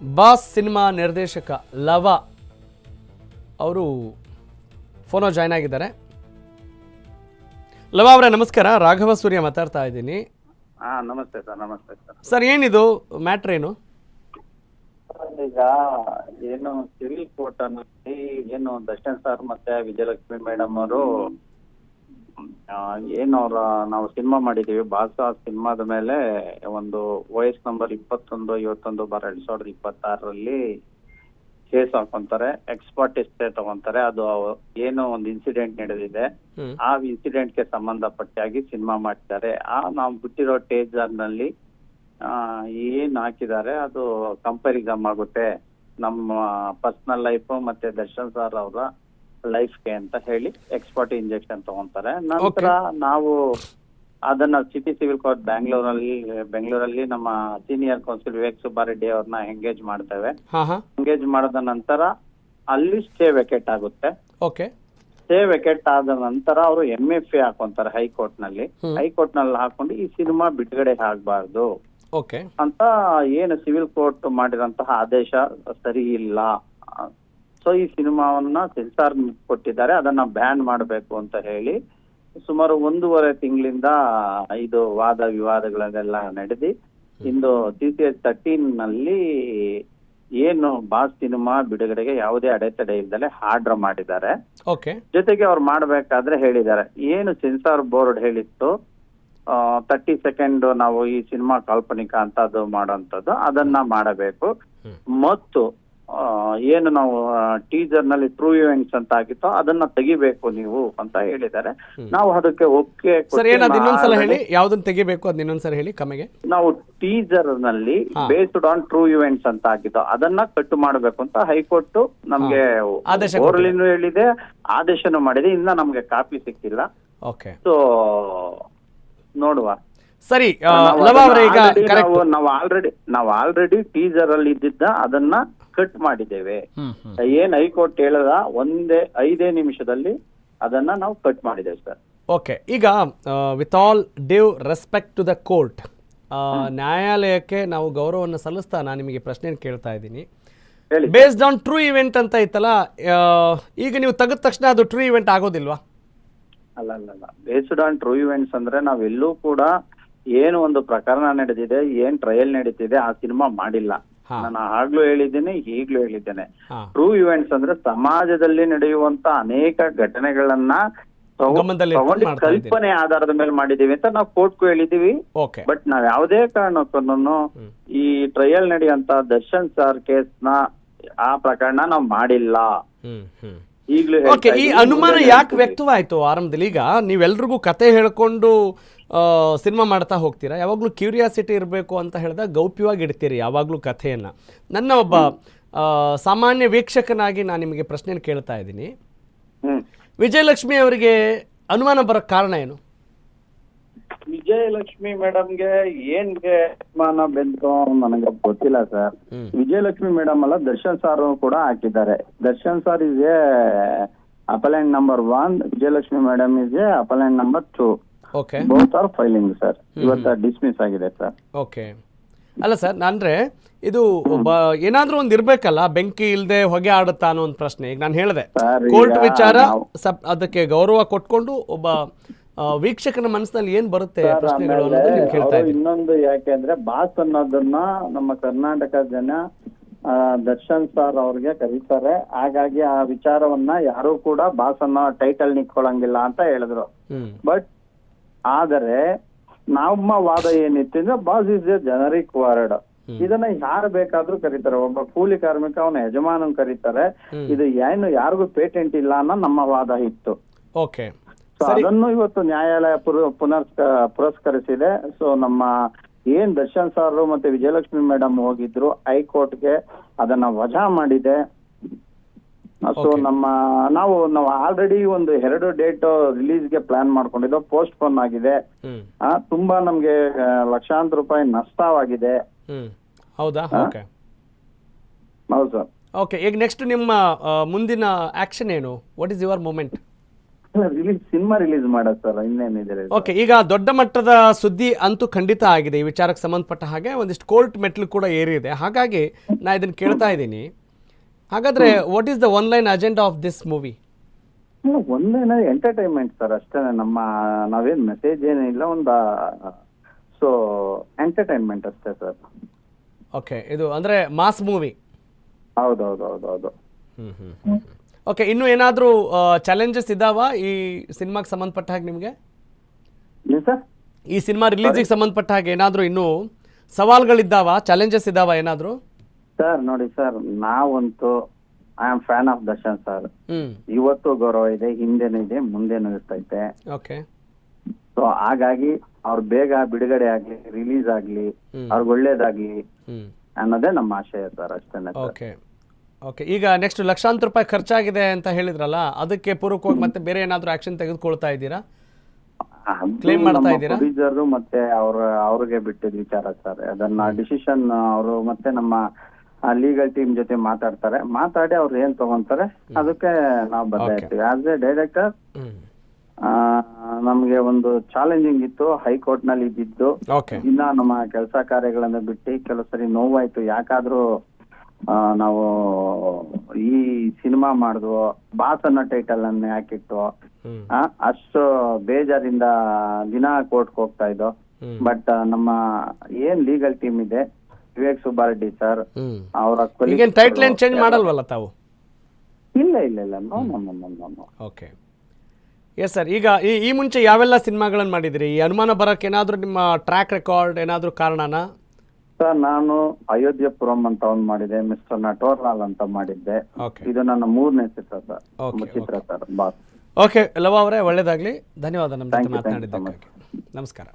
Boss cinema ನಿರ್ದೇಶಕ ಲವ ಅವರು ಫೋನೋ join ಆಗಿದ್ದಾರೆ. ಲವ ಅವರೇ ನಮಸ್ಕಾರ, ರಾಘವ ಸೂರ್ಯ ಮಾತಾಡ್ತಾ ಇದ್ದೀನಿ. ನಮಸ್ತೆ ಸರ್. ನಮಸ್ತೆ ಸರ್. ಸರ್ ಏನಿದು ಮ್ಯಾಟ್ರ್ ಏನು? ಈಗ ಏನು ಸಿವಿಲ್ ಕೋರ್ಟ್ ಅನ್ನಿ ಏನು ದರ್ಶನ್ ಸರ್ ಮತ್ತೆ ವಿಜಯಲಕ್ಷ್ಮಿ ಮೇಡಮ್ ಅವರು ಏನು ನಾವು ಸಿನಿಮಾ ಮಾಡಿದೀವಿ ಬಾಸ ಸಿನಿಮಾದ ಮೇಲೆ ಒಂದು OS ನಂಬರ್ 2151/2026 ಕೇಸ್ ಹಾಕೊಂತಾರೆ. ಎಕ್ಸ್ಪರ್ಟ್ ಎಸ್ಟೇ ತಗೊಂತಾರೆ. ಅದು ಏನೋ ಒಂದು ಇನ್ಸಿಡೆಂಟ್ ನಡೆದಿದೆ, ಆ ಇನ್ಸಿಡೆಂಟ್ ಗೆ ಸಂಬಂಧಪಟ್ಟಾಗಿ ಸಿನಿಮಾ ಮಾಡ್ತಾರೆ. ನಾವು ಬಿಟ್ಟಿರೋ ಟೇಜರ್ ನಲ್ಲಿ ಏನ್ ಹಾಕಿದ್ದಾರೆ ಅದು ಕಂಪೇರಿಸಮ್ ಆಗುತ್ತೆ ನಮ್ಮ ಪರ್ಸನಲ್ ಲೈಫ್ ಮತ್ತೆ ದರ್ಶನ್ ಸರ್ ಅವರ ಲೈಫ್ಗೆ ಅಂತ ಹೇಳಿ ಎಕ್ಸ್ಪರ್ಟ್ ಇಂಜೆಕ್ಷನ್ ತಗೊಂತಾರೆ. ನಂತರ ನಾವು ಅದನ್ನ ಸಿಟಿ ಸಿವಿಲ್ ಕೋರ್ಟ್ ಬೆಂಗಳೂರಲ್ಲಿ ನಮ್ಮ ಸೀನಿಯರ್ ಕೌನ್ಸಿಲ್ ವಿವೇಕ್ ಸುಬ್ಬಾರೆಡ್ಡಿ ಅವ್ರನ್ನ ಎಂಗೇಜ್ ಮಾಡ್ತೇವೆ. ಎಂಗೇಜ್ ಮಾಡಿದ ನಂತರ ಅಲ್ಲಿ ಸ್ಟೇ ವೆಕೆಟ್ ಆಗುತ್ತೆ. ಸ್ಟೇ ವೆಕೆಟ್ ಆದ ನಂತರ ಅವರು MFA ಹಾಕೊಂತಾರೆ ಹೈಕೋರ್ಟ್ ನಲ್ಲಿ ಹಾಕೊಂಡು ಈ ಸಿನಿಮಾ ಬಿಡುಗಡೆ ಆಗ್ಬಾರ್ದು ಅಂತ ಏನು ಸಿವಿಲ್ ಕೋರ್ಟ್ ಮಾಡಿದಂತಹ ಆದೇಶ ಸರಿ ಇಲ್ಲ. ಸೊ ಈ ಸಿನಿಮಾವನ್ನ ಸೆನ್ಸಾರ್ ಕೊಟ್ಟಿದ್ದಾರೆ, ಅದನ್ನ ಬ್ಯಾನ್ ಮಾಡಬೇಕು ಅಂತ ಹೇಳಿ ಸುಮಾರು 1.5 ತಿಂಗಳಿಂದ ಇದು ವಾದ ವಿವಾದಗಳನ್ನೆಲ್ಲ ನಡೆದಿ ಇಂದು CCH 13 ನಲ್ಲಿ ಏನು ಬಾಸ್ ಸಿನಿಮಾ ಬಿಡುಗಡೆಗೆ ಯಾವುದೇ ಅಡೆತಡೆ ಇಲ್ದಲೆ ಆರ್ಡರ್ ಮಾಡಿದ್ದಾರೆ. ಜೊತೆಗೆ ಅವ್ರು ಮಾಡ್ಬೇಕಾದ್ರೆ ಹೇಳಿದ್ದಾರೆ, ಏನು ಸೆನ್ಸಾರ್ ಬೋರ್ಡ್ ಹೇಳಿತ್ತು 30 ಸೆಕೆಂಡ್ ನಾವು ಈ ಸಿನಿಮಾ ಕಾಲ್ಪನಿಕ ಅಂತದ್ದು ಮಾಡೋಂಥದ್ದು ಅದನ್ನ ಮಾಡಬೇಕು. ಮತ್ತು ಏನು ನಾವು ಟೀಸರ್ ನಲ್ಲಿ ಟ್ರೂ ಇವೆಂಟ್ಸ್ ಅಂತ ಆಗಿತ್ತು ಅದನ್ನ ತೆಗಿಬೇಕು ನೀವು ಅಂತ ಹೇಳಿದ್ದಾರೆ. ನಾವು ಅದಕ್ಕೆ ಒಪ್ಪಿಗೆ ತೆಗಿಬೇಕು ಅದನ್ನ ಇನ್ನೊಂದ್ಸಲ ಹೇಳಿ ಕಮ್ಮಿಗೆ. ನಾವು ಟೀಸರ್ ನಲ್ಲಿ ಬೇಸ್ಡ್ ಆನ್ ಟ್ರೂ ಇವೆಂಟ್ಸ್ ಅಂತ ಆಗಿತ್ತು ಅದನ್ನ ಕಟ್ ಮಾಡಬೇಕು ಅಂತ ಹೈಕೋರ್ಟ್ ನಮ್ಗೆ ಓರಲಿನೂ ಹೇಳಿದೆ, ಆದೇಶನೂ ಮಾಡಿದೆ. ಇನ್ನ ನಮ್ಗೆ ಕಾಪಿ ಸಿಕ್ಕಿಲ್ಲ. ಸೊ ನೋಡುವ. ಸರಿ, ನಾವು ಆಲ್ರೆಡಿ ಟೀಸರ್ ಅಲ್ಲಿ ಇದ್ದಿದ್ದ ಅದನ್ನ ಕಟ್ ಮಾಡಿದ್ದೇವೆ. ಏನ್ ಹೈಕೋರ್ಟ್ ಹೇಳದ 5 ನಿಮಿಷದಲ್ಲಿ ಅದನ್ನ ನಾವು ಕಟ್ ಮಾಡಿದ್ದೇವೆ ಸರ್. ಈಗ with all due respect to the court, ನ್ಯಾಯಾಲಯಕ್ಕೆ ನಾವು ಗೌರವವನ್ನು ಸಲ್ಲಿಸ್ತಾ ನಾನು ನಿಮಗೆ ಪ್ರಶ್ನೆ ಕೇಳ್ತಾ ಇದ್ದೀನಿ. ಬೇಸ್ಡ್ ಆನ್ ಟ್ರೂ ಇವೆಂಟ್ ಅಂತ ಇತ್ತಲ್ಲ, ಈಗ ನೀವು ತೆಗೆದ ತಕ್ಷಣ ಅದು ಟ್ರೂ ಇವೆಂಟ್ ಆಗೋದಿಲ್ವಾ? ಅಲ್ಲ, ಬೇಸ್ಡ್ ಆನ್ ಟ್ರೂ ಇವೆಂಟ್ಸ್ ಅಂದ್ರೆ ನಾವೆಲ್ಲೂ ಕೂಡ ಏನು ಒಂದು ಪ್ರಕರಣ ನಡೆದಿದೆ, ಏನ್ ಟ್ರಯಲ್ ನಡೀತಿದೆ ಆ ಸಿನಿಮಾ ಮಾಡಿಲ್ಲ. ನಾನು ಆಗ್ಲೂ ಹೇಳಿದ್ದೇನೆ, ಈಗ್ಲೂ ಹೇಳಿದ್ದೇನೆ. ಟ್ರೂ ಇವೆಂಟ್ಸ್ ಅಂದ್ರೆ ಸಮಾಜದಲ್ಲಿ ನಡೆಯುವಂತ ಅನೇಕ ಘಟನೆಗಳನ್ನ ಕಲ್ಪನೆ ಆಧಾರದ ಮೇಲೆ ಮಾಡಿದೀವಿ ಅಂತ ನಾವು ಕೋರ್ಟ್ಗೂ ಹೇಳಿದೀವಿ. ಬಟ್ ನಾವ್ ಯಾವುದೇ ಕಾರಣಕ್ಕೂ ಈ ಟ್ರಯಲ್ ನಡೆಯುವಂತ ದರ್ಶನ್ ಸರ್ ಕೇಸ್ ನ ಆ ಪ್ರಕರಣ ನಾವ್ ಮಾಡಿಲ್ಲ. ಈ ಅನುಮಾನ ಯಾಕೆ ವ್ಯಕ್ತವಾಯ್ತು ಆರಂಭದಲ್ಲಿ? ಈಗ ನೀವೆಲ್ರಿಗೂ ಕತೆ ಹೇಳ್ಕೊಂಡು ಸಿನಿಮಾ ಮಾಡ್ತಾ ಹೋಗ್ತೀರಾ, ಯಾವಾಗಲೂ ಕ್ಯೂರಿಯಾಸಿಟಿ ಇರಬೇಕು ಅಂತ ಹೇಳಿದಾಗ ಗೌಪ್ಯವಾಗಿ ಇಡ್ತೀರಿ ಯಾವಾಗಲೂ ಕಥೆಯನ್ನು. ನನ್ನ ಒಬ್ಬ ಸಾಮಾನ್ಯ ವೀಕ್ಷಕನಾಗಿ ನಾನು ನಿಮಗೆ ಪ್ರಶ್ನೆ ಕೇಳ್ತಾ ಇದ್ದೀನಿ, ವಿಜಯಲಕ್ಷ್ಮಿ ಅವರಿಗೆ ಅನುಮಾನ ಬರೋಕ್ಕೆ ಕಾರಣ ಏನು? ವಿಜಯಲಕ್ಷ್ಮಿ ಮೇಡಮ್ಗೆ ಏನ್ಗೆ ಅನುಮಾನ ಬಂತು ನನಗೆ ಗೊತ್ತಿಲ್ಲ ಸರ್. ವಿಜಯಲಕ್ಷ್ಮಿ ಮೇಡಮ್ ಅಲ್ಲ, ದರ್ಶನ್ ಸಾರ್ ಕೂಡ ಹಾಕಿದ್ದಾರೆ. Darshan sir is A appellant number 1, Vijayalakshmi madam is A appellant number 2. Both are filing sir. ಇವತ್ತು ಡಿಸ್ಮಿಸ್ ಆಗಿದೆ ಸರ್. ಅಲ್ಲ ಸರ್, ಅಂದ್ರೆ ಇದು ಏನಾದ್ರೂ ಒಂದ್ ಇರ್ಬೇಕಲ್ಲ, ಬೆಂಕಿ ಇಲ್ದೆ ಹೊಗೆ ಆಡುತ್ತಾ ಅನ್ನೋ ಒಂದು ಪ್ರಶ್ನೆ. ಈಗ ನಾನು ಹೇಳಿದೆ ಕೋರ್ಟ್ ವಿಚಾರ, ಅದಕ್ಕೆ ಗೌರವ ಕೊಟ್ಕೊಂಡು ಒಬ್ಬ ವೀಕ್ಷಕನ ಮನಸ್ಸಿನಲ್ಲಿ ಏನ್ ಬರುತ್ತೆ ಪ್ರಶ್ನೆಗಳು ಅನ್ನೋದು ನಿಮ್ಗೆ ಹೇಳ್ತಾ ಇದ್ದೀನಿ. ಇನ್ನೊಂದು ಯಾಕೆಂದ್ರೆ ಬಾಸ್ ಅನ್ನೋದನ್ನ ನಮ್ಮ ಕರ್ನಾಟಕ ಜನ ದರ್ಶನ್ ಸರ್ ಅವ್ರಿಗೆ ಕರೀತಾರೆ. ಹಾಗಾಗಿ ಆ ವಿಚಾರವನ್ನ ಯಾರು ಕೂಡ ಬಾಸ್ ಅನ್ನೋ ಟೈಟಲ್ ನಿಕ್ಕೊಳಂಗಿಲ್ಲ ಅಂತ ಹೇಳಿದ್ರು. ಬಟ್ ಆದರೆ ನಮ್ಮ ವಾದ ಏನಿತ್ತು ಅಂದ್ರೆ boss is A generic word. ಇದನ್ನ ಯಾರು ಬೇಕಾದ್ರೂ ಕರೀತಾರೆ. ಒಬ್ಬ ಕೂಲಿ ಕಾರ್ಮಿಕ ಅವನ ಯಜಮಾನನ್ ಕರೀತಾರೆ. ಇದು ಏನು ಯಾರಿಗೂ ಪೇಟೆಂಟ್ ಇಲ್ಲ ಅನ್ನೋ ನಮ್ಮ ವಾದ ಇತ್ತು. ಅದನ್ನು ಇವತ್ತು ನ್ಯಾಯಾಲಯ ಪುರಸ್ಕರಿಸಿದೆ. ಸೊ ನಮ್ಮ ಏನ್ ದರ್ಶನ್ ಸರ್ ಮತ್ತೆ ವಿಜಯಲಕ್ಷ್ಮಿ ಮೇಡಮ್ ಹೋಗಿದ್ರು ಹೈಕೋರ್ಟ್ಗೆ, ಅದನ್ನ ವಜಾ ಮಾಡಿದೆ. ಸೊ ನಾವು ಆಲ್ರೆಡಿ ಒಂದು 2 ಡೇಟ್ ರಿಲೀಸ್ಗೆ ಪ್ಲಾನ್ ಮಾಡ್ಕೊಂಡಿದ್ದೋ, ಪೋಸ್ಟ್ ಪೋನ್ ಆಗಿದೆ. ತುಂಬಾ ನಮ್ಗೆ ಲಕ್ಷಾಂತರ ರೂಪಾಯಿ ನಷ್ಟವಾಗಿದೆ. ಹೌದಾ? ಹೌದು ಸರ್. ಈಗ ನೆಕ್ಸ್ಟ್ ನಿಮ್ಮ ಮುಂದಿನ ಆಕ್ಷನ್ ಏನು? What is your moment? Cinema release ಮಾಡೋದು ಸರ್, ಇನ್ನೇನಿದೆ. ಓಕೆ, ಈಗ ದೊಡ್ಡ ಮಟ್ಟದ ಸುದ್ದಿ ಅಂತೂ ಖಂಡಿತ ಆಗಿದೆ ಈ ವಿಚಾರಕ್ಕೆ ಸಂಬಂಧಪಟ್ಟ ಹಾಗೆ. ಒಂದಿಷ್ಟು ಕೋರ್ಟ್ ಮೆಟ್ಲು ಕೂಡ ಏರಿದೆ. ಹಾಗಾಗಿ ನಾ ಇದನ್ನು ಕೇಳ್ತಾ ಇದ್ದೀನಿ. ಹಾಗಾದ್ರೆ what is the one line agenda of this movie? ಒಂದೇನ ಎಂಟರ್ಟೈನ್ಮೆಂಟ್ ಸರ್, ಅಷ್ಟೇ. ನಾವೇನ್ ಮೆಸೇಜ್ ಏನಿಲ್ಲ, ಸೊ ಎಂಟರ್ಟೈನ್ಮೆಂಟ್ ಅಷ್ಟೇ ಸರ್. ಓಕೆ, ಇದು ಅಂದ್ರೆ ಮಾಸ್ ಮೂವಿ. ಹೌದೌದು. ಓಕೆ, ಇನ್ನು ಏನಾದರೂ ಚಾಲೆಂಜಸ್ ಇದಾವ ಈ ಸಿನಿಮಾಗೆ ಸಂಬಂಧಪಟ್ಟ ಹಾಗೆ ನಿಮಗೆ? ಸರ್, ಈ ಸಿನಿಮಾ ರಿಲೀಸಿಗೆ ಸಂಬಂಧಪಟ್ಟ ಹಾಗೆ ಏನಾದರೂ ಇನ್ನೂ ಸವಾಲುಗಳಿದ್ದಾವ, ಚಾಲೆಂಜಸ್ ಇದಾವ ಏನಾದರೂ? ಸರ್ ನೋಡಿ ಸರ್, ನಾವಂತೂ I am fan of Darshan sir. ಇವತ್ತು ಗೌರವ ಇದೆ, ಹಿಂದೆನೂ ಇದೆ, ಮುಂದೆನೂ ಇರ್ತೈತೆ. ಓಕೆ, ಸೊ ಹಾಗಾಗಿ ಅವ್ರು ಬೇಗ ಬಿಡುಗಡೆ ಆಗ್ಲಿ, ರಿಲೀಸ್ ಆಗ್ಲಿ, ಅವ್ರಿಗೆ ಒಳ್ಳೇದಾಗ್ಲಿ ಅನ್ನೋದೇ ನಮ್ಮ ಆಶಯ ಸರ್, ಅಷ್ಟೇನೆ. ಓಕೆ, ಈಗ ನೆಕ್ಸ್ಟ್ ಲಕ್ಷಾಂತರ ರೂಪಾಯಿ ಖರ್ಚಾಗಿದೆ ಅಂತ ಹೇಳಿದ್ರಲ್ಲ, ಅದಕ್ಕೆ ಪೂರಕವಾಗಿ ಮತ್ತೆ ಬೇರೆ ಏನಾದರೂ ಆಕ್ಷನ್ ತೆಗೆದುಕೊಳ್ತಾ ಇದ್ದೀರಾ? ಕ್ಲೇಮ್ ಮಾಡ್ತಾ ಇದ್ದೀರಾ? ಪ್ರೊಡ್ಯೂಸರ್ ಮತ್ತೆ ಅವ್ರಿಗೆ ಬಿಟ್ಟಿದ ವಿಚಾರ ಸರ್. ಅದನ್ನ ಡಿಸಿಷನ್ ಅವರು ಮತ್ತೆ ನಮ್ಮ ಲೀಗಲ್ ಟೀಮ್ ಜೊತೆ ಮಾತಾಡಿ ಅವ್ರು ಏನ್ ತಗೊಂತಾರೆ ಅದಕ್ಕೆ ನಾವು ಬದಲಾಯಿಸ್ತೀವಿ. ಆಸ್ ಎ ಡೈರೆಕ್ಟರ್ ನಮ್ಗೆ ಒಂದು ಚಾಲೆಂಜಿಂಗ್ ಇತ್ತು, ಹೈಕೋರ್ಟ್ ನಲ್ಲಿ ಇದ್ದಿದ್ದು. ಇನ್ನ ನಮ್ಮ ಕೆಲಸ ಕಾರ್ಯಗಳನ್ನ ಬಿಟ್ಟು ಕೆಲವು ಸರಿ ನೋವಾಯ್ತು, ಯಾಕಾದ್ರೂ ನಾವು ಈ ಸಿನಿಮಾ ಮಾಡಿದ್ವು, ಬಾಸ್ ಅನ್ನೋ ಟೈಟಲ್ ಅನ್ನ ಯಾಕಿಟ್ಟು, ಅಷ್ಟು ಬೇಜಾರಿಂದ ದಿನ ಕೋರ್ಟ್ಗೆ ಹೋಗ್ತಾ ಇದ್ದೋ. ಬಟ್ ನಮ್ಮ ಏನ್ ಲೀಗಲ್ ಟೀಮ್ ಇದೆ, ವಿವೇಕ್ ಸುಬ್ಬಾರೆಡ್ಡಿ ಸರ್, ಅವರ ಟೈಟ್ಲ್ ಏನ್ ಚೇಂಜ್ ಮಾಡಲ್ವಲ್ಲ ತಾವು? ಇಲ್ಲ. Okay, yes sir. ಈಗ ಈ ಮುಂಚೆ ಯಾವೆಲ್ಲ ಸಿನಿಮಾಗಳನ್ನು ಮಾಡಿದಿರಿ? ಈ ಅನುಮಾನ ಬರಕ್ಕೆ ಏನಾದರೂ ನಿಮ್ಮ ಟ್ರ್ಯಾಕ್ ರೆಕಾರ್ಡ್ ಏನಾದರೂ ಕಾರಣನಾ? ಸರ್, ನಾನು ಅಯೋಧ್ಯಪುರಂ ಅಂತ ಒಂದು ಮಾಡಿದೆ, ಮಿಸ್ಟರ್ ನಟೋರ್ಲಾಲ್ ಅಂತ ಮಾಡಿದ್ದೆ. ಇದು ನನ್ನ 3ನೇ ಚಿತ್ರ ಸರ್, ಬಾಸ್. ಓಕೆ, ಲವ ಅವರೇ, ಒಳ್ಳೇದಾಗ್ಲಿ. ಧನ್ಯವಾದ ನಮ್ಮ ಜೊತೆ ಮಾತನಾಡಿದ್ದಕ್ಕಾಗಿ. ನಮಸ್ಕಾರ.